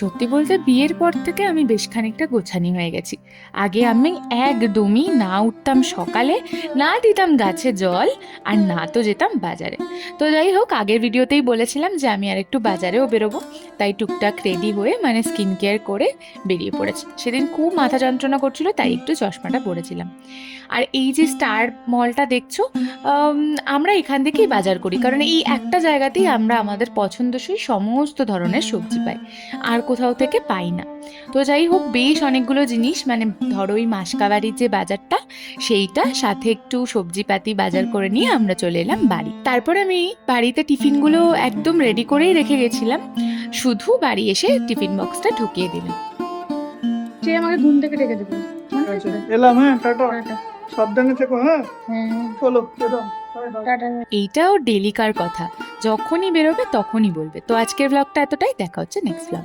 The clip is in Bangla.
সত্যি বলতে বিয়ের পর থেকে আমি বেশ খানিকটা গোছানি হয়ে গেছি। আগে আমি একদমই না উঠতাম সকালে, না দিতাম গাছে জল, আর না তো যেতাম বাজারে। তো যাই হোক, আগের ভিডিওতেই বলেছিলাম যে আমি আর একটু বাজারেও বেরোবো, তাই টুকটাক রেডি হয়ে মানে স্কিন কেয়ার করে বেরিয়ে পড়েছি। সেদিন খুব মাথা যন্ত্রণা করছিল, তাই একটু চশমাটা পরেছিলাম। আর এই যে স্টার মলটা দেখছো, আম, আমরা এখান থেকেই বাজার করি, কারণ এই একটা জায়গাতেই আমরা আমাদের পছন্দসই সমস্ত ধরনের সবজি পাই, আর কোথাও থেকে পাই না। তো যাই হোক, বেশ অনেকগুলো জিনিস, মানে ধরো ওই মাসকাবাড়ির যে বাজারটা, সেইটা সাথে একটু সবজিপাতি বাজার করে নিয়ে আমরা চলে এলাম বাড়ি। তারপর আমি বাড়িতে টিফিনগুলো একদম রেডি করেই রেখে গেছিলাম, শুধু বাড়ি এসে টিফিন বক্সটা ঢুকিয়ে দিলাম। সে আমাকে ঘুম থেকে ডেকে দেবে। এলাম, হ্যাঁ, টাটা, টাটা। সাবধানে থেকো, হ্যাঁ, হ্যাঁ, চলো এলাম, টাটা। এইটাও ডেলিকার কথা, যখনই বেরোবে তখনই বলবে। তো আজকের ব্লগটা এতটাই, দেখা হচ্ছে নেক্সট ব্লগ।